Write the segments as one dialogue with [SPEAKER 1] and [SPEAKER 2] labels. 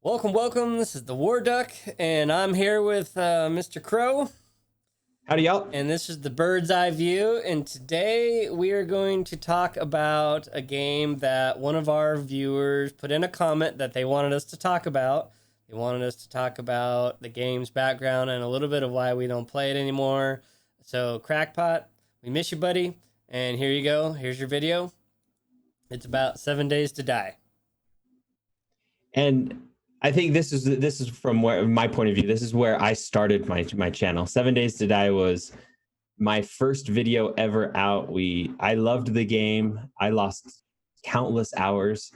[SPEAKER 1] Welcome. This is the War Duck, and I'm here with Mr. Krow,
[SPEAKER 2] Howdy, y'all.
[SPEAKER 1] and this is the Bird's Eye View. And today we are going to talk about a game that one of our viewers put in a comment that they wanted us to talk about. They wanted us to talk about the game's background and a little bit of why we don't play it anymore. So, Crackpot, we miss you, buddy. And here you go. Here's your video. It's about 7 Days to Die.
[SPEAKER 2] And I think this is from where my point of view. This is where I started my channel. 7 Days to Die was my first video ever out. I loved the game. I lost countless hours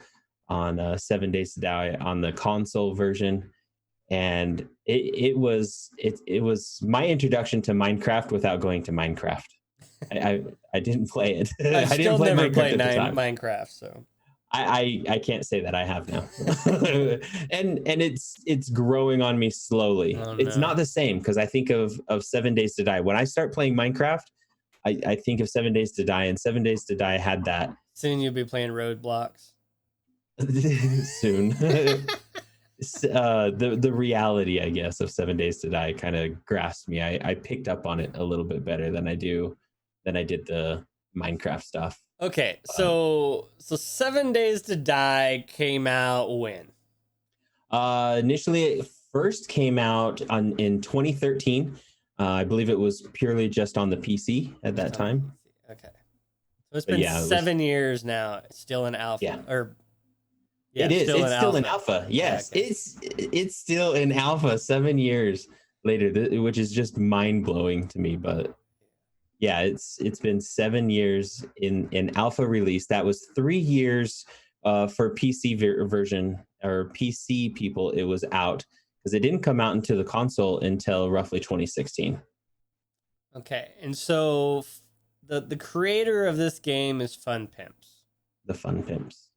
[SPEAKER 2] on 7 Days to Die on the console version, and it was my introduction to Minecraft without going to Minecraft. I didn't play it.
[SPEAKER 1] I
[SPEAKER 2] didn't
[SPEAKER 1] still
[SPEAKER 2] play
[SPEAKER 1] never
[SPEAKER 2] Minecraft
[SPEAKER 1] played
[SPEAKER 2] at the time.
[SPEAKER 1] Minecraft, so.
[SPEAKER 2] I can't say that I have now. and it's growing on me slowly.
[SPEAKER 1] Oh,
[SPEAKER 2] It's
[SPEAKER 1] no.
[SPEAKER 2] not the same because I think of 7 Days to Die. When I start playing Minecraft, I think of 7 Days to Die, and 7 Days to Die had that.
[SPEAKER 1] Soon you'll be playing Roadblocks.
[SPEAKER 2] Soon. The reality, I guess, of 7 Days to Die kind of grasped me. I picked up on it a little bit better than I did the Minecraft stuff.
[SPEAKER 1] Okay, so 7 Days to Die came out when?
[SPEAKER 2] Initially, it first came out in 2013. I believe it was purely just on the PC at that time.
[SPEAKER 1] Okay, so it's been 7 years now. It's still in alpha.
[SPEAKER 2] Yeah.
[SPEAKER 1] It is.
[SPEAKER 2] It's still in alpha. Yes,
[SPEAKER 1] Yeah, okay.
[SPEAKER 2] it's still in alpha 7 years later, which is just mind blowing to me. But yeah, it's been 7 years in alpha release. That was 3 years for PC version or PC people. It was out because it didn't come out into the console until roughly 2016.
[SPEAKER 1] Okay, and so the creator of this game is Fun Pimps.
[SPEAKER 2] The Fun Pimps.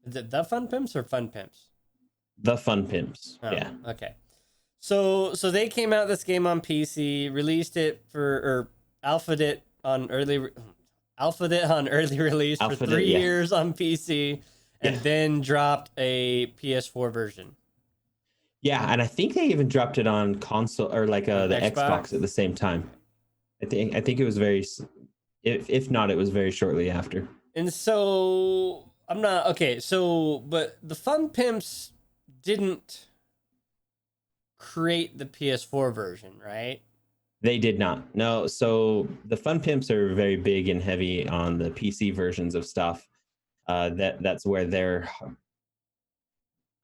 [SPEAKER 1] Is it the Fun Pimps or Fun Pimps?
[SPEAKER 2] The Fun Pimps.
[SPEAKER 1] Oh,
[SPEAKER 2] yeah.
[SPEAKER 1] Okay. So they came out this game on PC, released it or alphaed it on early release for 3 years on PC, and then dropped a PS4 version.
[SPEAKER 2] Yeah, and I think they even dropped it on console or like the Xbox at the same time. I think it was if not, it was very shortly after.
[SPEAKER 1] And so I'm not okay. So, but the Fun Pimps didn't create the PS4 version, right?
[SPEAKER 2] They did not. No. So the Fun Pimps are very big and heavy on the PC versions of stuff. That's where their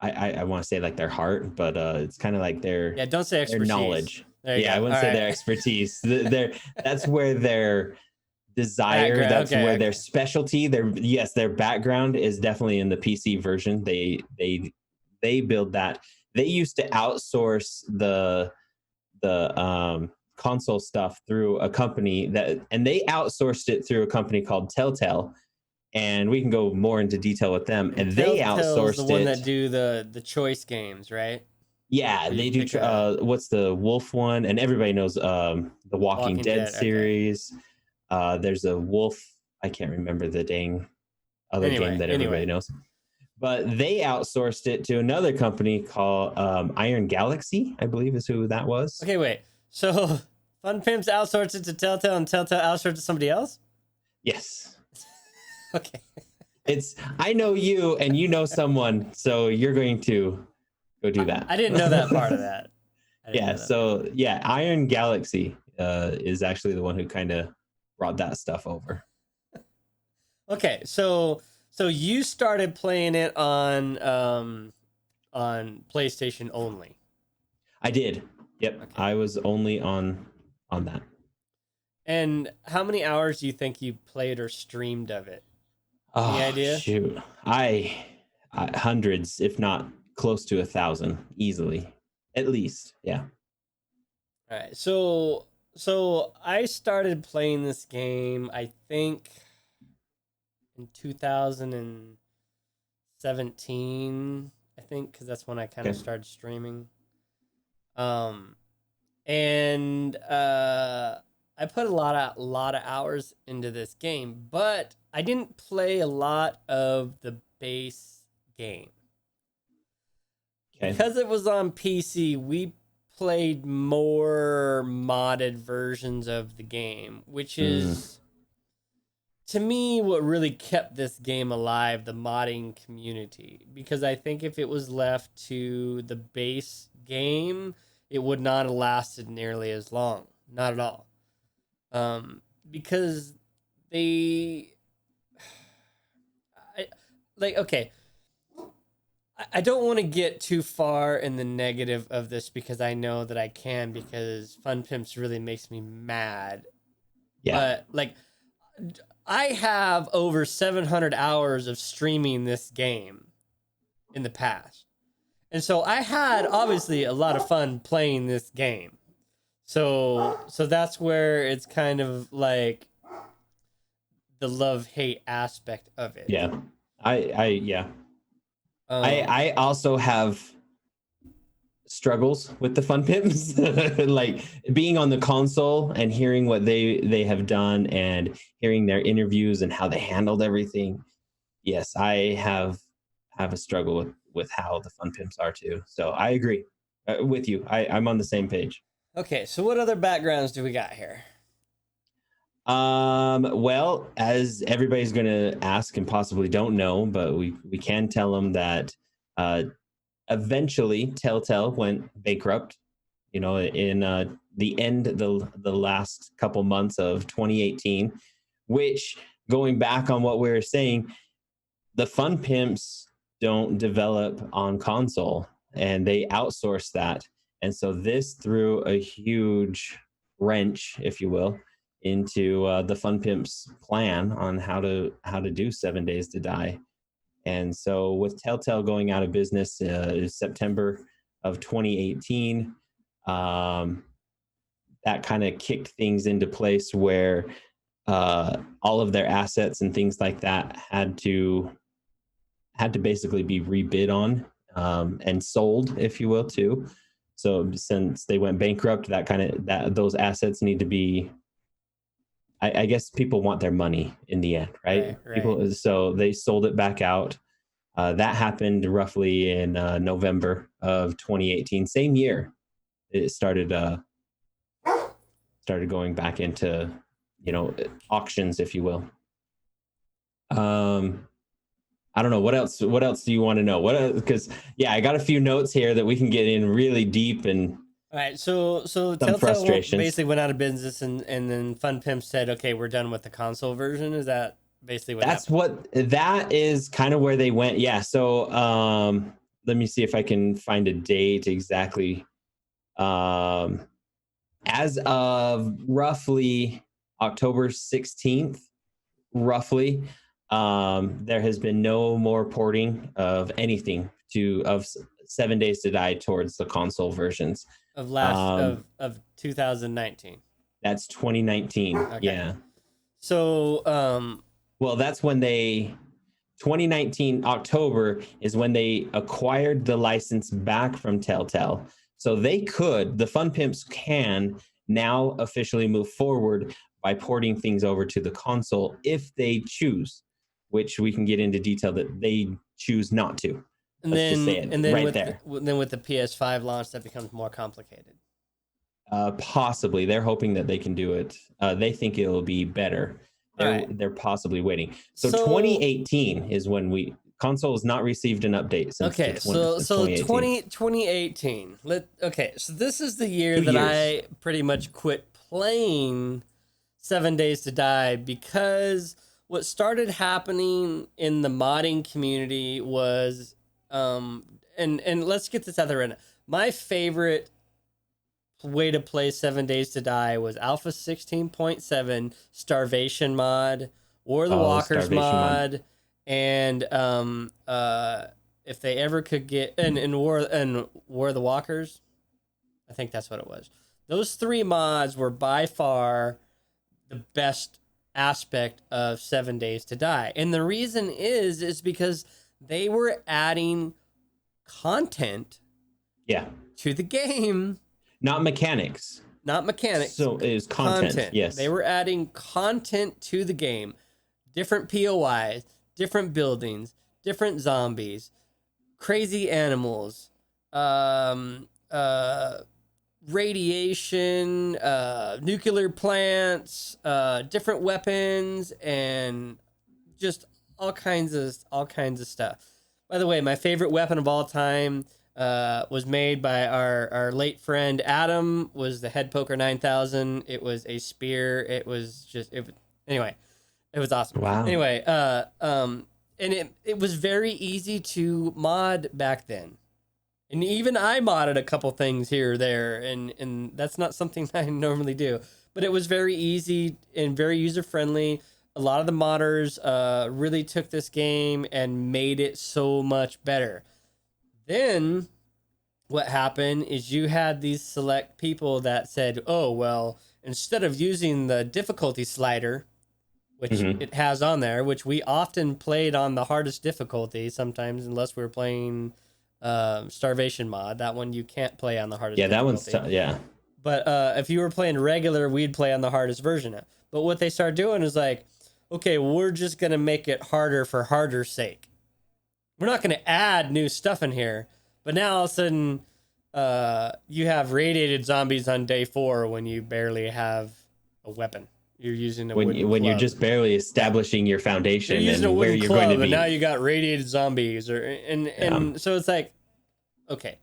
[SPEAKER 2] I want to say like their heart, but it's kind of like their
[SPEAKER 1] don't say expertise.
[SPEAKER 2] Their knowledge.
[SPEAKER 1] Yeah,
[SPEAKER 2] I wouldn't say their expertise. That's where their desire. That's where their specialty. Their background is definitely in the PC version. They build that. They used to outsource the console stuff through a company and they outsourced it through a company called Telltale, and we can go more into detail with them. And they outsourced
[SPEAKER 1] the one that do the choice games, right?
[SPEAKER 2] Yeah, they do. What's the Wolf one? And everybody knows the Walking Dead series. Okay. There's a Wolf. I can't remember the dang other game that everybody knows. But they outsourced it to another company called Iron Galaxy, I believe is who that was.
[SPEAKER 1] Okay, wait. So Fun Pimps outsourced it to Telltale, and Telltale outsourced it to somebody else?
[SPEAKER 2] Yes.
[SPEAKER 1] Okay.
[SPEAKER 2] I know you, and you know someone, so you're going to go do that.
[SPEAKER 1] I didn't know that part of that.
[SPEAKER 2] Iron Galaxy is actually the one who kind of brought that stuff over.
[SPEAKER 1] Okay, so you started playing it on PlayStation only.
[SPEAKER 2] I did. Yep. Okay. I was only on that.
[SPEAKER 1] And how many hours do you think you played or streamed of it?
[SPEAKER 2] Any idea? Shoot. I hundreds, if not close to 1,000 easily. At least. Yeah.
[SPEAKER 1] All right. So I started playing this game, I think, in 2017, I think, because that's when I kind of started streaming. And I put a lot of hours into this game, but I didn't play a lot of the base game.
[SPEAKER 2] Okay.
[SPEAKER 1] Because it was on PC, we played more modded versions of the game, which is to me what really kept this game alive, the modding community. Because I think if it was left to the base game, it would not have lasted nearly as long. Not at all. Because they okay, I don't want to get too far in the negative of this because I know that I can, because Fun Pimps really makes me mad.
[SPEAKER 2] Yeah.
[SPEAKER 1] But like, I have over 700 hours of streaming this game in the past. And so I had obviously a lot of fun playing this game. So that's where it's kind of like the love-hate aspect of it.
[SPEAKER 2] Yeah. Yeah.
[SPEAKER 1] Um,
[SPEAKER 2] I also have struggles with the Fun Pimps. Like being on the console and hearing what they have done and hearing their interviews and how they handled everything. Yes, I have a struggle with how the Fun Pimps are too. So I agree with you. I'm on the same page.
[SPEAKER 1] okay, so what other backgrounds do we got here?
[SPEAKER 2] Well, as everybody's gonna ask and possibly don't know, but we can tell them that eventually Telltale went bankrupt, you know, in the last couple months of 2018, which, going back on what we were saying, the Fun Pimps don't develop on console and they outsource that. And so this threw a huge wrench, if you will, into the Fun Pimps plan on how to do 7 Days to Die. And so with Telltale going out of business September of 2018, that kind of kicked things into place where all of their assets and things like that had to basically be rebid on and sold, if you will, too. So since they went bankrupt, those assets need to be. I guess people want their money in the end, right?
[SPEAKER 1] Right.
[SPEAKER 2] People, so they sold it back out. That happened roughly in November of 2018. Same year, it started going back into, auctions, if you will. I don't know what else. What else do you want to know? Because I got a few notes here that we can get in really deep and.
[SPEAKER 1] All right, so Telltale basically went out of business, and then Fun Pimp said, "Okay, we're done with the console version." Is that basically what happened?
[SPEAKER 2] That is kind of where they went. Yeah. So let me see if I can find a date exactly. As of roughly October 16th, roughly, there has been no more porting of anything of 7 Days to Die towards the console versions
[SPEAKER 1] of 2019.
[SPEAKER 2] That's 2019. Okay. Yeah.
[SPEAKER 1] So
[SPEAKER 2] well, that's when 2019 October is when they acquired the license back from Telltale. So the Fun Pimps can now officially move forward by porting things over to the console if they choose, which we can get into detail that they choose not to.
[SPEAKER 1] And then with the PS5 launch, that becomes more complicated.
[SPEAKER 2] Possibly. They're hoping that they can do it. They think it'll be better. They're possibly waiting. So 2018 is when console has not received an update since.
[SPEAKER 1] Okay, so 2018. So this is the year that I pretty much quit playing 7 Days to Die, because what started happening in the modding community was and let's get this out there. My favorite way to play 7 Days to Die was Alpha 16.7 Starvation mod, War of the Walkers mod, and if they ever could get in War of the Walkers, I think that's what it was. Those three mods were by far the best aspect of 7 Days to Die, and the reason is because they were adding content, to the game.
[SPEAKER 2] Not mechanics. So it is content. Yes.
[SPEAKER 1] They were adding content to the game. Different POIs, different buildings, different zombies, crazy animals, um, uh, radiation, nuclear plants, different weapons, and just all kinds of stuff. By the way, my favorite weapon of all time was made by our late friend Adam. Was the Head Poker 9000. It was a spear. It was just anyway. It was awesome.
[SPEAKER 2] Wow.
[SPEAKER 1] Anyway, and it was very easy to mod back then. And even I modded a couple things here or there, and that's not something I normally do. But it was very easy and very user friendly. A lot of the modders really took this game and made it so much better. Then what happened is you had these select people that said, "Oh well, instead of using the difficulty slider, which it has on there, which we often played on the hardest difficulty sometimes, unless we were playing." Starvation mod, that one you can't play on the hardest difficulty.
[SPEAKER 2] That one's yeah.
[SPEAKER 1] But if you were playing regular, we'd play on the hardest version. But what they started doing is like, okay, we're just gonna make it harder for harder's sake. We're not gonna add new stuff in here. But now all of a sudden, you have radiated zombies on day 4 when you barely have a weapon. You're using
[SPEAKER 2] when you're just barely establishing your foundation and where you're going to be.
[SPEAKER 1] And now you got radiated zombies, and so it's like, okay,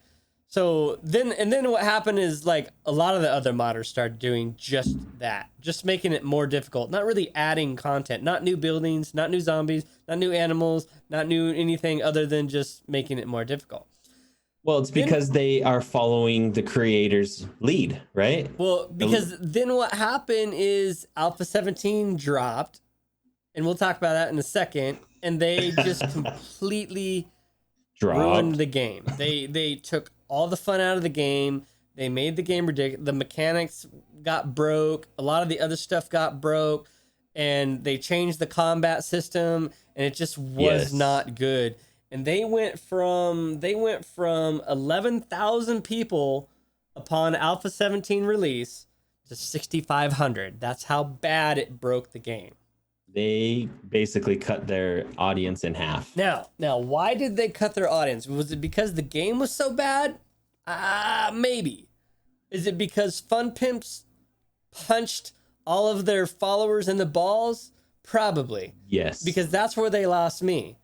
[SPEAKER 1] so then what happened is like a lot of the other modders started doing just that, just making it more difficult, not really adding content, not new buildings, not new zombies, not new animals, not new anything other than just making it more difficult.
[SPEAKER 2] Well, it's because they are following the creator's lead, right?
[SPEAKER 1] Well, because then what happened is Alpha 17 dropped, and we'll talk about that in a second, and they just completely ruined the game. They took all the fun out of the game. They made the game ridiculous. The mechanics got broke. A lot of the other stuff got broke, and they changed the combat system, and it just was not good. And they went from 11,000 people upon Alpha 17 release to 6,500. That's how bad it broke the game.
[SPEAKER 2] They basically cut their audience in half.
[SPEAKER 1] Now, why did they cut their audience? Was it because the game was so bad? Maybe. Is it because Fun Pimps punched all of their followers in the balls? Probably.
[SPEAKER 2] Yes.
[SPEAKER 1] Because that's where they lost me.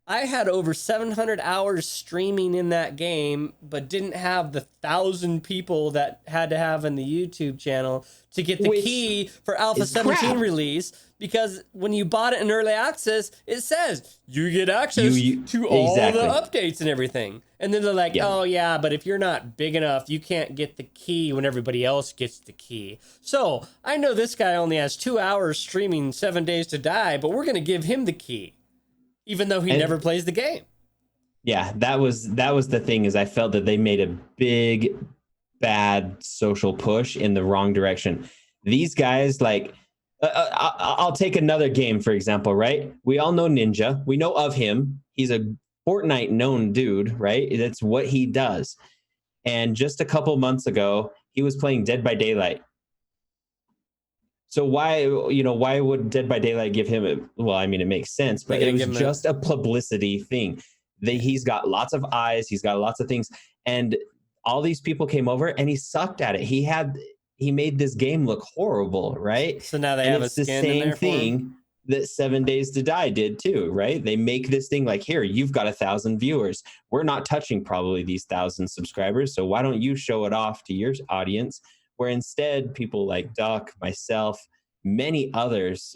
[SPEAKER 1] I had over 700 hours streaming in that game, but didn't have the 1,000 people that had to have in the YouTube channel to get the key for Alpha 17 release. Because when you bought it in early access, it says you get access to all the updates and everything. And then they're like, oh yeah, but if you're not big enough, you can't get the key when everybody else gets the key. So I know this guy only has 2 hours streaming 7 Days to Die, but we're going to give him the key, even though he never plays the game.
[SPEAKER 2] Yeah, that was the thing, is I felt that they made a big, bad social push in the wrong direction. These guys, like, I'll take another game, for example, right? We all know Ninja. We know of him. He's a Fortnite known dude, right? That's what he does. And just a couple months ago, he was playing Dead by Daylight. So why would Dead by Daylight give him well, I mean, it makes sense, but it was just a publicity thing. He's got lots of eyes, he's got lots of things, and all these people came over and he sucked at it. He made this game look horrible, right?
[SPEAKER 1] So now they have a skin in there for him?
[SPEAKER 2] It's the same thing that 7 Days to Die did too, right? They make this thing like, here, you've got 1,000 viewers. We're not touching probably these 1,000 subscribers, so why don't you show it off to your audience? Where instead people like Duck, myself, many others,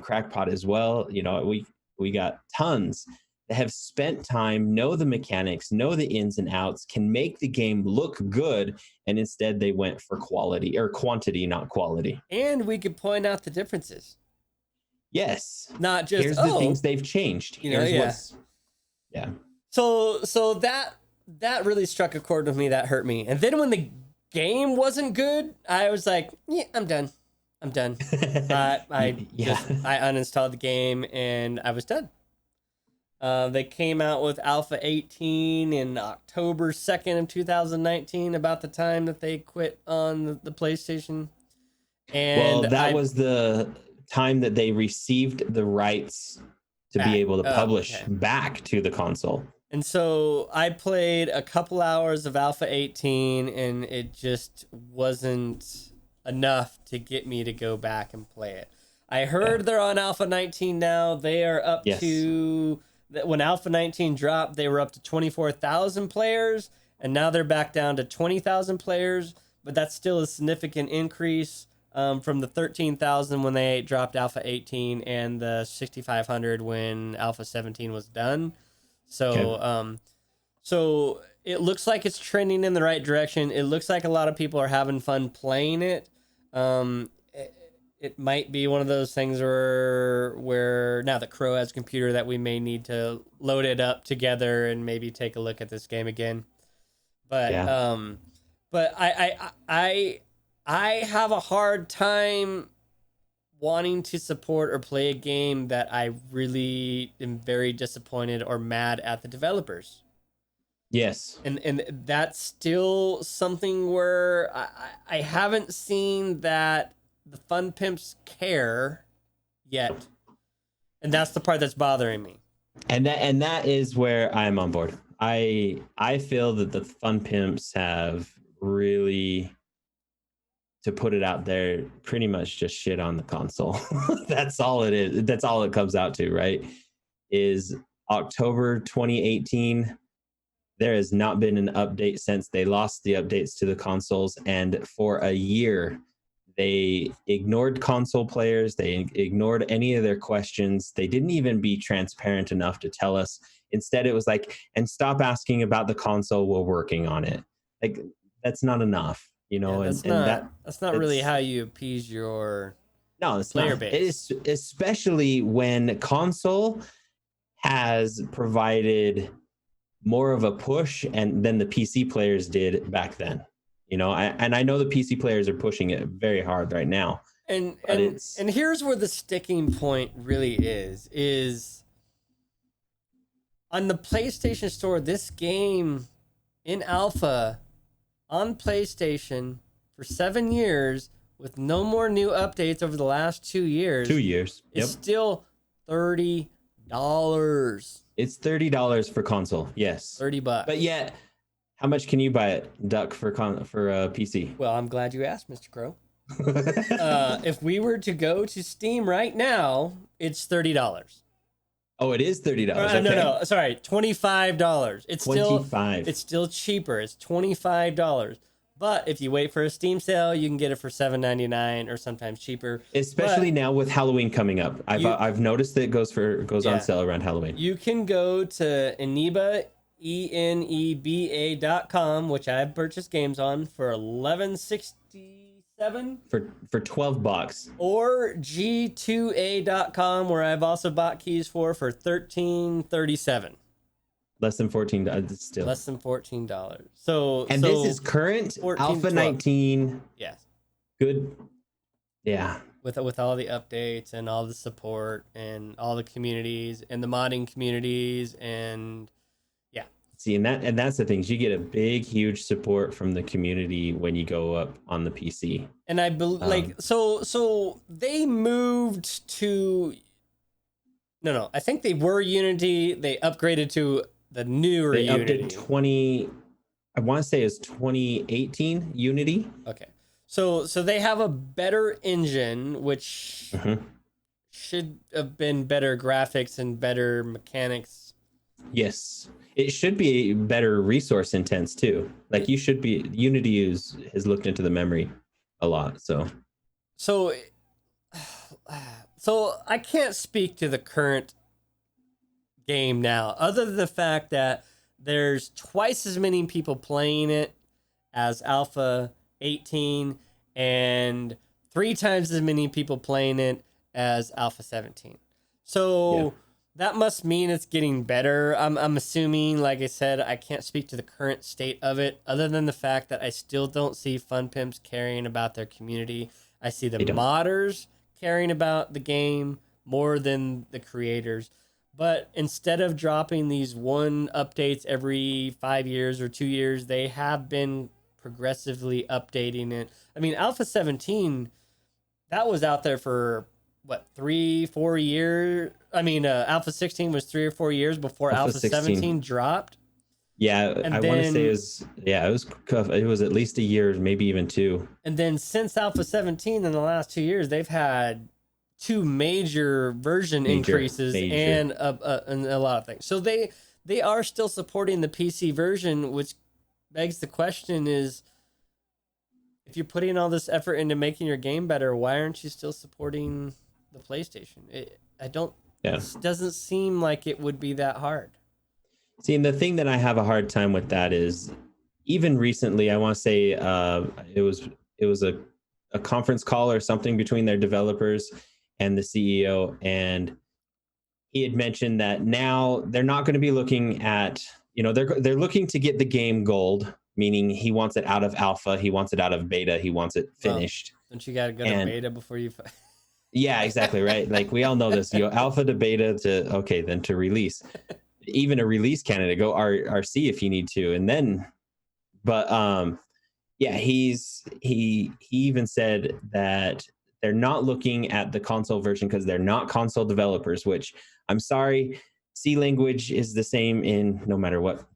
[SPEAKER 2] Crackpot as well, we got tons that have spent time, know the mechanics, know the ins and outs, can make the game look good, and instead they went for quality or quantity, not quality.
[SPEAKER 1] And we could point out the differences.
[SPEAKER 2] Yes.
[SPEAKER 1] Not just
[SPEAKER 2] here's the things they've changed.
[SPEAKER 1] So that really struck a chord with me. That hurt me. And then when the game wasn't good, I was like, yeah, I'm done. I uninstalled the game and I was done. They came out with Alpha 18 in October 2nd of 2019, about the time that they quit on the PlayStation. And
[SPEAKER 2] that was the time that they received the rights to be able to publish back to the console.
[SPEAKER 1] And so I played a couple hours of Alpha 18, and it just wasn't enough to get me to go back and play it. I
[SPEAKER 2] Yeah.
[SPEAKER 1] heard they're on Alpha 19 now. They are up
[SPEAKER 2] Yes.
[SPEAKER 1] to, when Alpha 19 dropped, they were up to 24,000 players, and now they're back down to 20,000 players. But that's still a significant increase from the 13,000 when they dropped Alpha 18 and the 6,500 when Alpha 17 was done. So,
[SPEAKER 2] Okay.
[SPEAKER 1] so it looks like it's trending in the right direction. It looks like a lot of people are having fun playing it. It might be one of those things where now that Crow has a computer that we may need to load it up together and maybe take a look at this game again. But
[SPEAKER 2] Yeah.
[SPEAKER 1] but I have a hard time wanting to support or play a game that I really am very disappointed or mad at the developers.
[SPEAKER 2] Yes.
[SPEAKER 1] And that's still something where I haven't seen that the Fun Pimps care yet. And that's the part that's bothering me.
[SPEAKER 2] And that is where I'm on board. I feel that the Fun Pimps have really, to put it out there, pretty much just shit on the console. That's all it is. That's all it comes out to, right? Is October 2018. There has not been an update since they lost the updates to the consoles, and for a year they ignored console players. They ignored any of their questions. They didn't even be transparent enough to tell us. Instead, it was like, and stop asking about the console, we're working on it. Like, that's not enough,
[SPEAKER 1] Yeah,
[SPEAKER 2] and
[SPEAKER 1] that's not really
[SPEAKER 2] that's
[SPEAKER 1] how you appease your
[SPEAKER 2] no, it's
[SPEAKER 1] player
[SPEAKER 2] not. It
[SPEAKER 1] base.
[SPEAKER 2] is, especially when console has provided more of a push and than the PC players did back then. And I know the PC players are pushing it very hard right now,
[SPEAKER 1] And
[SPEAKER 2] but
[SPEAKER 1] and
[SPEAKER 2] it's
[SPEAKER 1] and here's where the sticking point really is on the PlayStation Store, this game in alpha on PlayStation for 7 years with no more new updates over the last 2 years
[SPEAKER 2] 2 years.
[SPEAKER 1] is
[SPEAKER 2] Yep.
[SPEAKER 1] still $30.
[SPEAKER 2] It's $30 for console. Yes.
[SPEAKER 1] $30.
[SPEAKER 2] But yet, how much can you buy it, Duck, for PC?
[SPEAKER 1] Well, I'm glad you asked, Mr. Crow. If we were to go to Steam right now, it's $30.
[SPEAKER 2] Oh, it is $30. Okay.
[SPEAKER 1] No, sorry, $25. It's
[SPEAKER 2] 25.
[SPEAKER 1] it's still cheaper. It's $25. But if you wait for a Steam sale, you can get it for $7.99 or sometimes cheaper.
[SPEAKER 2] Especially
[SPEAKER 1] But
[SPEAKER 2] now with Halloween coming up. I've noticed that it goes
[SPEAKER 1] Yeah.
[SPEAKER 2] on sale around Halloween.
[SPEAKER 1] You can go to Eneba, ENEBA.com, which I've purchased games on for $11.67.
[SPEAKER 2] For $12.
[SPEAKER 1] Or G2A.com, where I've also bought keys for $13.37.
[SPEAKER 2] Less than $14 still.
[SPEAKER 1] Less than $14. So
[SPEAKER 2] this is current
[SPEAKER 1] 14,
[SPEAKER 2] Alpha
[SPEAKER 1] 12.
[SPEAKER 2] 19.
[SPEAKER 1] Yes.
[SPEAKER 2] Good. Yeah.
[SPEAKER 1] With all the updates and all the support and all the communities and the modding communities and yeah.
[SPEAKER 2] See, and that's the things, you get a big, huge support from the community when you go up on the PC.
[SPEAKER 1] And I believe so they moved to I think they were Unity. They upgraded to the newer
[SPEAKER 2] They
[SPEAKER 1] Unity.
[SPEAKER 2] I want to say it's 2018 Unity.
[SPEAKER 1] Okay. So they have a better engine, which should have been better graphics and better mechanics.
[SPEAKER 2] Yes. It should be better resource intense too. Like Unity has looked into the memory a lot.
[SPEAKER 1] So I can't speak to the current game now, other than the fact that there's twice as many people playing it as Alpha 18 and 3 times as many people playing it as Alpha 17. So that must mean it's getting better. I'm assuming, like I said, I can't speak to the current state of it, other than the fact that I still don't see Fun Pimps caring about their community. I see the modders caring about the game more than the creators. But instead of dropping these one updates every 5 years or 2 years, they have been progressively updating it. I mean, Alpha 17, that was out there for what, 3-4 years. I mean, Alpha 16 was 3 or 4 years before Alpha 17 dropped.
[SPEAKER 2] Yeah,
[SPEAKER 1] And
[SPEAKER 2] I want to say it was at least a year, maybe even 2.
[SPEAKER 1] And then since Alpha 17 in the last 2 years, they've had 2 major version increases and a lot of things. So they are still supporting the PC version, which begs the question is, if you're putting all this effort into making your game better, why aren't you still supporting the PlayStation? It doesn't seem like it would be that hard.
[SPEAKER 2] See, and the thing that I have a hard time with that is, even recently, I want to say it was a conference call or something between their developers and the CEO, and he had mentioned that now they're not going to be looking at, they're looking to get the game gold, meaning he wants it out of alpha, he wants it out of beta, he wants it finished.
[SPEAKER 1] Well, don't you got to go to beta before you?
[SPEAKER 2] Yeah, exactly, right. Like, we all know this. You go alpha to beta then to release. Even a release candidate, go RC if you need to, and then, but yeah, he even said that they're not looking at the console version because they're not console developers, which, I'm sorry, C language is the same in no matter what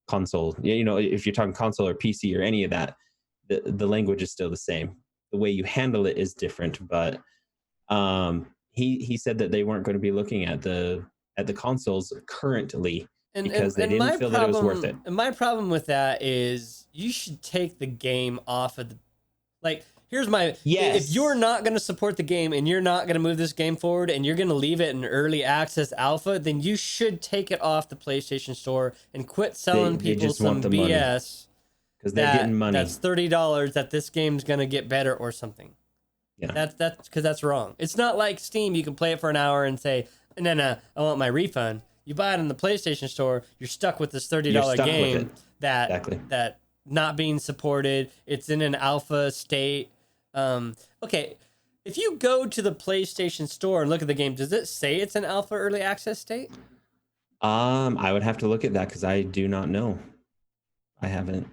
[SPEAKER 2] console. If you're talking console or PC or any of that, the language is still the same. The way you handle it is different, but he said that they weren't going to be looking at the consoles currently because they didn't feel that it was worth it.
[SPEAKER 1] And my problem with that is, you should take the game off of if you're not going to support the game and you're not going to move this game forward and you're going to leave it in early access alpha, then you should take it off the PlayStation Store and quit selling people some BS.
[SPEAKER 2] Because they're getting money.
[SPEAKER 1] That's $30 that this game's going to get better or something. Yeah. That's because that's wrong. It's not like Steam. You can play it for an hour and say, no, I want my refund. You buy it in the PlayStation Store, you're stuck with this $30 game that not being supported. It's in an alpha state. Okay, if you go to the PlayStation Store and look at the game, does it say it's an alpha early access state?
[SPEAKER 2] I would have to look at that because I do not know. I haven't.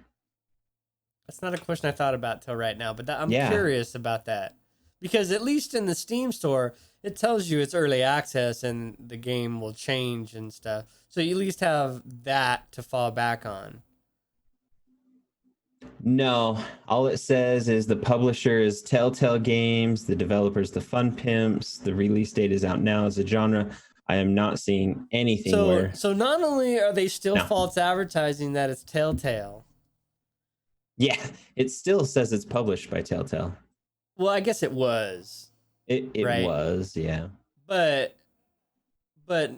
[SPEAKER 1] That's not a question I thought about till right now, but I'm curious about that. Because at least in the Steam Store, it tells you it's early access and the game will change and stuff. So you at least have that to fall back on.
[SPEAKER 2] No, all it says is the publisher is Telltale Games, the developers, the Fun Pimps, the release date is out now as a genre. I am not seeing anything
[SPEAKER 1] So not only are they still false advertising that it's Telltale.
[SPEAKER 2] Yeah, it still says it's published by Telltale.
[SPEAKER 1] Well, I guess it was.
[SPEAKER 2] It right? was, yeah.
[SPEAKER 1] But I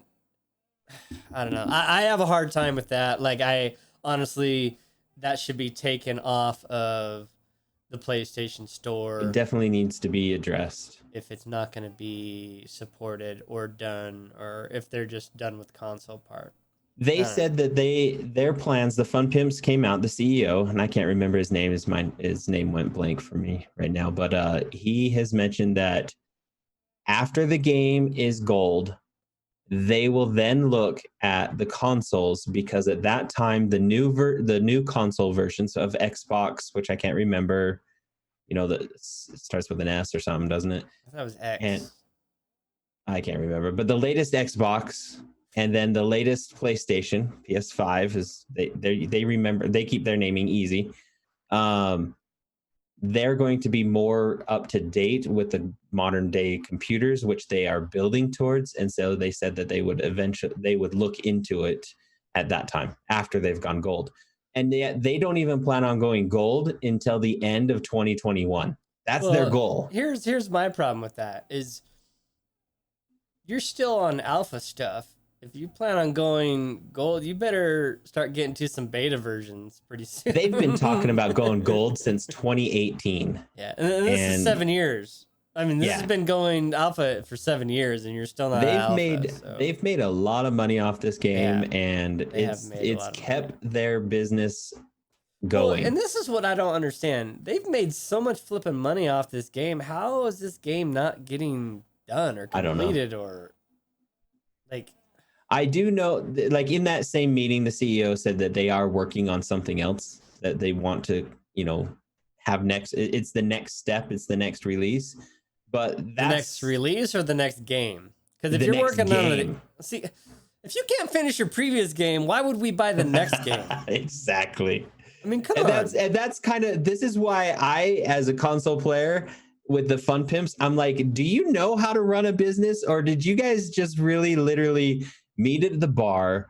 [SPEAKER 1] don't know. I have a hard time with that. Like, I honestly, that should be taken off of the PlayStation Store.
[SPEAKER 2] It definitely needs to be addressed.
[SPEAKER 1] If it's not going to be supported or done, or if they're just done with console part.
[SPEAKER 2] They said that their plans, the Fun Pimps came out, the CEO, and I can't remember his name. His name went blank for me right now, but he has mentioned that after the game is gold, they will then look at the consoles, because at that time the new console versions of Xbox, which I can't remember, it starts with an S or something, doesn't it?
[SPEAKER 1] That was X.
[SPEAKER 2] And I can't remember, but the latest Xbox and then the latest PlayStation, PS5, is they remember, they keep their naming easy. They're going to be more up to date with the modern day computers, which they are building towards. And so they said that they would look into it at that time after they've gone gold. And they don't even plan on going gold until the end of 2021. That's their goal.
[SPEAKER 1] Here's my problem with that is you're still on alpha stuff. If you plan on going gold, you better start getting to some beta versions pretty soon.
[SPEAKER 2] They've been talking about going gold since 2018.
[SPEAKER 1] Yeah, and this is 7 years. I mean, this has been going alpha for 7 years, and you're still not alpha.
[SPEAKER 2] They've made a lot of money off this game, and it's kept their business going.
[SPEAKER 1] Well, and this is what I don't understand. They've made so much flipping money off this game. How is this game not getting done or completed? Or like,
[SPEAKER 2] I do know, like, in that same meeting, the CEO said that they are working on something else that they want to, have next. It's the next step. It's the next release. but
[SPEAKER 1] the next
[SPEAKER 2] that's
[SPEAKER 1] release or the next game. Because if
[SPEAKER 2] the
[SPEAKER 1] you're
[SPEAKER 2] next
[SPEAKER 1] working on it,
[SPEAKER 2] game.
[SPEAKER 1] see, if you can't finish your previous game, why would we buy the next game?
[SPEAKER 2] Exactly.
[SPEAKER 1] I mean, come
[SPEAKER 2] And
[SPEAKER 1] on.
[SPEAKER 2] that's kind of, this is why I, as a console player with the Fun Pimps, I'm like, do you know how to run a business, or did you guys just really literally meet at the bar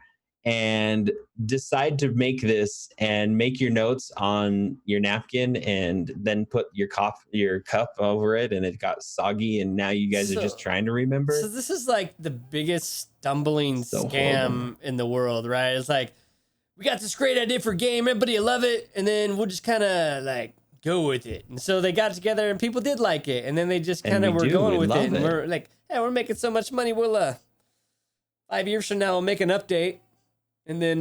[SPEAKER 2] and decide to make this and make your notes on your napkin and then put your cup over it and it got soggy and now you guys are just trying to remember?
[SPEAKER 1] So this is like the biggest stumbling
[SPEAKER 2] So
[SPEAKER 1] scam
[SPEAKER 2] horrible.
[SPEAKER 1] in the world, right? It's like, we got this great idea for a game, everybody will love it, and then we'll just kind of like go with it. And so they got together and people did like it, and then they just kind of were going with it. And we're like, hey, we're making so much money, we'll 5 years from now we'll make an update, and then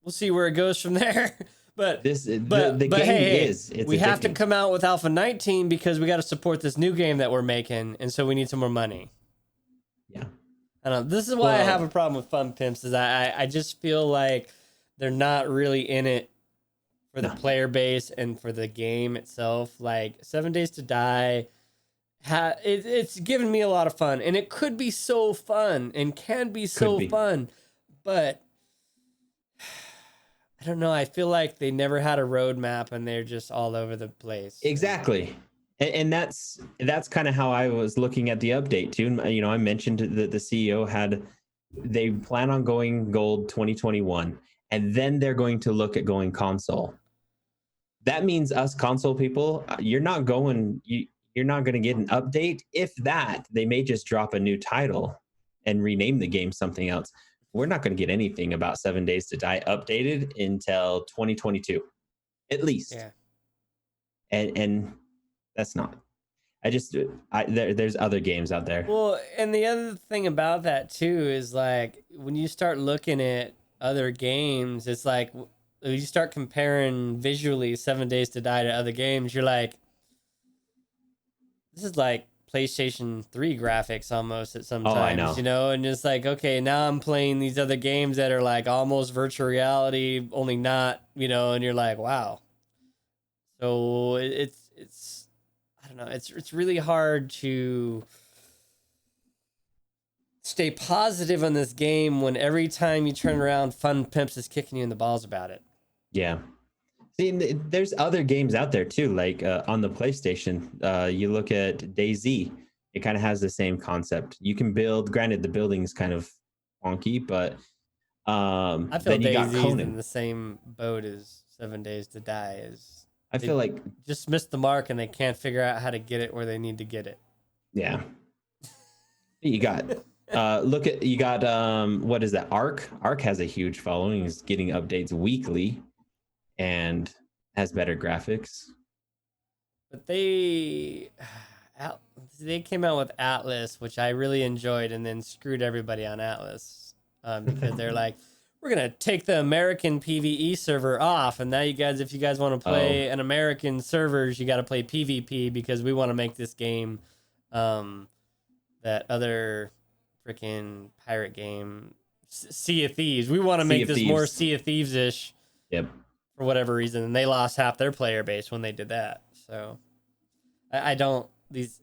[SPEAKER 1] we'll see where it goes from there. But the game we have to come out with Alpha 19 because we got to support this new game that we're making, and so we need some more money.
[SPEAKER 2] Yeah.
[SPEAKER 1] I don't know. This is why I have a problem with Fun Pimps, is I just feel like they're not really in it for the player base and for the game itself. Like 7 Days to Die, it's given me a lot of fun, and it could be so fun and can be so fun, but I don't know. I feel like they never had a roadmap and they're just all over the place.
[SPEAKER 2] Exactly. And that's kind of how I was looking at the update too. You know, I mentioned that the CEO they plan on going gold 2021, and then they're going to look at going console. That means us console people, you're not going to get an update. If that, they may just drop a new title and rename the game something else. We're not going to get anything about 7 Days to Die updated until 2022, at least.
[SPEAKER 1] Yeah.
[SPEAKER 2] And that's not. There's other games out there.
[SPEAKER 1] Well, and the other thing about that too is like when you start looking at other games, it's like you start comparing visually 7 Days to Die to other games. You're like, this is like PlayStation 3 graphics almost at some times, you know, and it's like, okay, now I'm playing these other games that are like almost virtual reality, only not, you know, and you're like, wow. So it's I don't know, it's really hard to stay positive on this game when every time you turn around, Fun Pimps is kicking you in the balls about it.
[SPEAKER 2] Yeah. See, there's other games out there too, like on the PlayStation. You look at DayZ, it kind of has the same concept. You can build, granted, the building is kind of wonky, but
[SPEAKER 1] I feel DayZ in the same boat as 7 Days to Die.
[SPEAKER 2] I feel like
[SPEAKER 1] just missed the mark and they can't figure out how to get it where they need to get it.
[SPEAKER 2] Yeah. You got what is that? Arc has a huge following. He's getting updates weekly and has better graphics.
[SPEAKER 1] But they came out with Atlas, which I really enjoyed, and then screwed everybody on Atlas because they're like, we're going to take the American PvE server off, and now you guys, if you guys want to play an American servers, you got to play PvP because we want to make this game that other freaking pirate game, Sea of Thieves. We want to make this more Sea of Thieves-ish.
[SPEAKER 2] Yep.
[SPEAKER 1] For whatever reason, and they lost half their player base when they did that. So I don't, these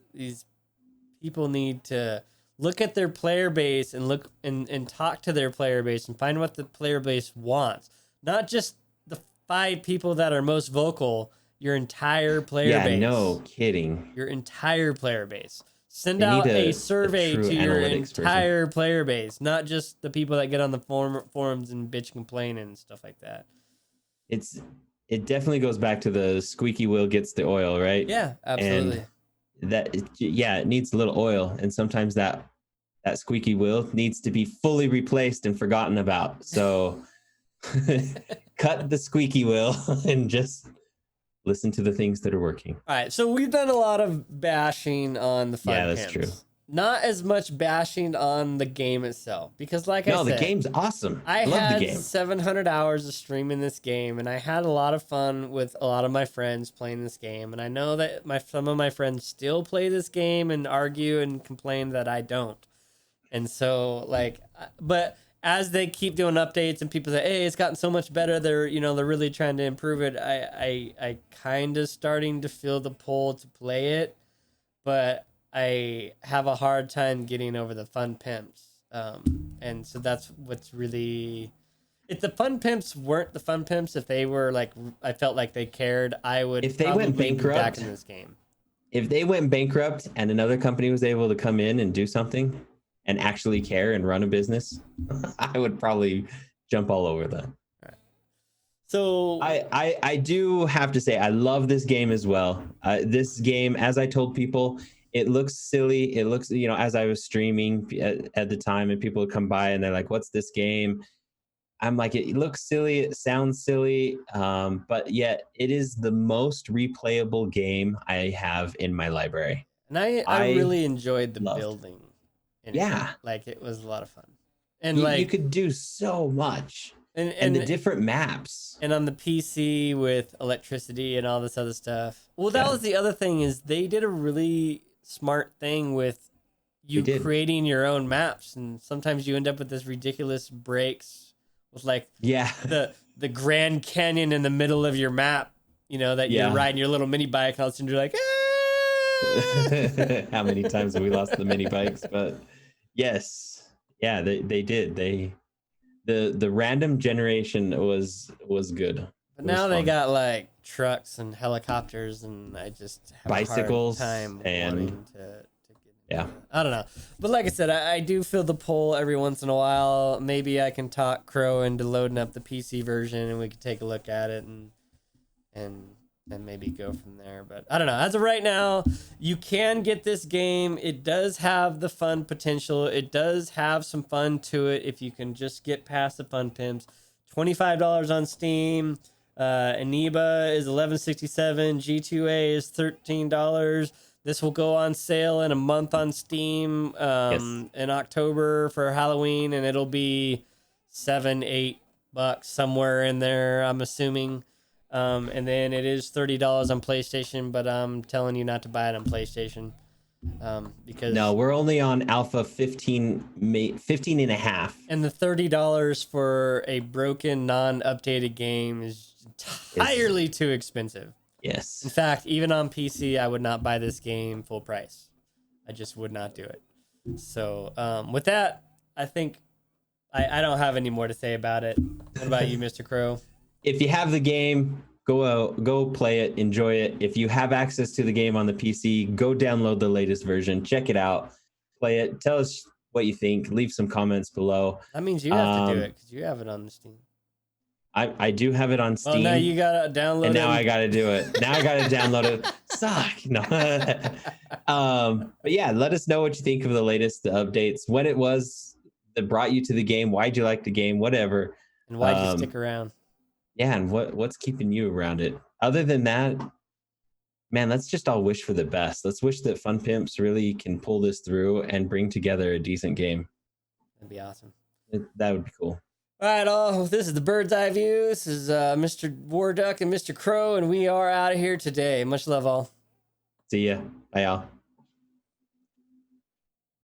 [SPEAKER 1] people need to look at their player base and look and talk to their player base and find what the player base wants. Not just the 5 people that are most vocal, your entire player base.
[SPEAKER 2] Yeah, no kidding.
[SPEAKER 1] Your entire player base. Send out a survey to your entire player base, not just the people that get on the forums and bitch complain and stuff like that.
[SPEAKER 2] It definitely goes back to the squeaky wheel gets the oil, right?
[SPEAKER 1] Yeah, absolutely.
[SPEAKER 2] And it needs a little oil, and sometimes that squeaky wheel needs to be fully replaced and forgotten about. So cut the squeaky wheel and just listen to the things that are working.
[SPEAKER 1] All right, so we've done a lot of bashing on the Fun Pimps.
[SPEAKER 2] Yeah, that's true.
[SPEAKER 1] Not as much bashing on the game itself, because I said,
[SPEAKER 2] the game's awesome.
[SPEAKER 1] I
[SPEAKER 2] love the game.
[SPEAKER 1] had 700 hours of streaming this game, and I had a lot of fun with a lot of my friends playing this game. And I know that some of my friends still play this game and argue and complain that I don't. And so, but as they keep doing updates and people say, hey, it's gotten so much better, they're really trying to improve it. I kind of starting to feel the pull to play it. but I have a hard time getting over the Fun Pimps. And so that's what's really. If the Fun Pimps weren't the Fun Pimps, if they were like, I felt like they cared, I would.
[SPEAKER 2] If they went
[SPEAKER 1] probably be back
[SPEAKER 2] bankrupt,
[SPEAKER 1] in this game.
[SPEAKER 2] if they went bankrupt and another company was able to come in and do something and actually care and run a business, I would probably jump all over that.
[SPEAKER 1] So
[SPEAKER 2] I do have to say I love this game as well. This game, as I told people, it looks silly. It looks, you know, as I was streaming at the time, and people would come by and they're like, "What's this game?" I'm like, it looks silly, it sounds silly, but yet it is the most replayable game I have in my library.
[SPEAKER 1] and I really enjoyed the
[SPEAKER 2] loved.
[SPEAKER 1] building.
[SPEAKER 2] Yeah,
[SPEAKER 1] Like it was a lot of fun, and
[SPEAKER 2] you could do so much,
[SPEAKER 1] and
[SPEAKER 2] the different maps,
[SPEAKER 1] and on the PC with electricity and all this other stuff. Well, that was the other thing, is they did a really smart thing with you creating your own maps, and sometimes you end up with this ridiculous breaks with like the Grand Canyon in the middle of your map, you know, that you're riding your little mini bike, and all of a sudden you're like,
[SPEAKER 2] How many times have we lost the mini bikes? But yes, yeah, they did. The random generation was good.
[SPEAKER 1] But now they got like trucks and helicopters, and I just have
[SPEAKER 2] bicycles
[SPEAKER 1] a hard time
[SPEAKER 2] and
[SPEAKER 1] wanting to get I don't know. But like I said, I do feel the pull every once in a while. Maybe I can talk Crow into loading up the PC version, and we could take a look at it and maybe go from there. But I don't know. As of right now, you can get this game. It does have the fun potential. It does have some fun to it if you can just get past the Fun Pimps. $25 on Steam. Aniba is $11.67. G2A is $13. This will go on sale in a month on Steam in October for Halloween, and it'll be $7-8 somewhere in there, I'm assuming. And then it is $30 on PlayStation, but I'm telling you not to buy it on PlayStation. Because
[SPEAKER 2] no, we're only on alpha 15 and a half.
[SPEAKER 1] And the $30 for a broken, non-updated game is entirely too expensive.
[SPEAKER 2] Yes.
[SPEAKER 1] In fact, even on PC, I would not buy this game full price. I just would not do it. So with that, I think I don't have any more to say about it. What about you, Mr. Krow?
[SPEAKER 2] If you have the game, go play it, enjoy it. If you have access to the game on the PC, go download the latest version, check it out, play it. Tell us what you think. Leave some comments below.
[SPEAKER 1] That means you have to do it because you have it on the Steam.
[SPEAKER 2] I do have it on Steam.
[SPEAKER 1] Well, now you gotta download it.
[SPEAKER 2] And now I gotta do it. Now I gotta download it. Suck. No. But yeah, let us know what you think of the latest updates. What it was that brought you to the game. Why'd you like the game? Whatever.
[SPEAKER 1] And why'd you stick around?
[SPEAKER 2] Yeah, and what's keeping you around it? Other than that, man, let's just all wish for the best. Let's wish that Fun Pimps really can pull this through and bring together a decent game.
[SPEAKER 1] That'd be awesome.
[SPEAKER 2] That would be cool.
[SPEAKER 1] All right, all. This is the Bird's Eye View. This is Mr. War Duck and Mr. Krow, and we are out of here today. Much love, all.
[SPEAKER 2] See ya. Bye, y'all.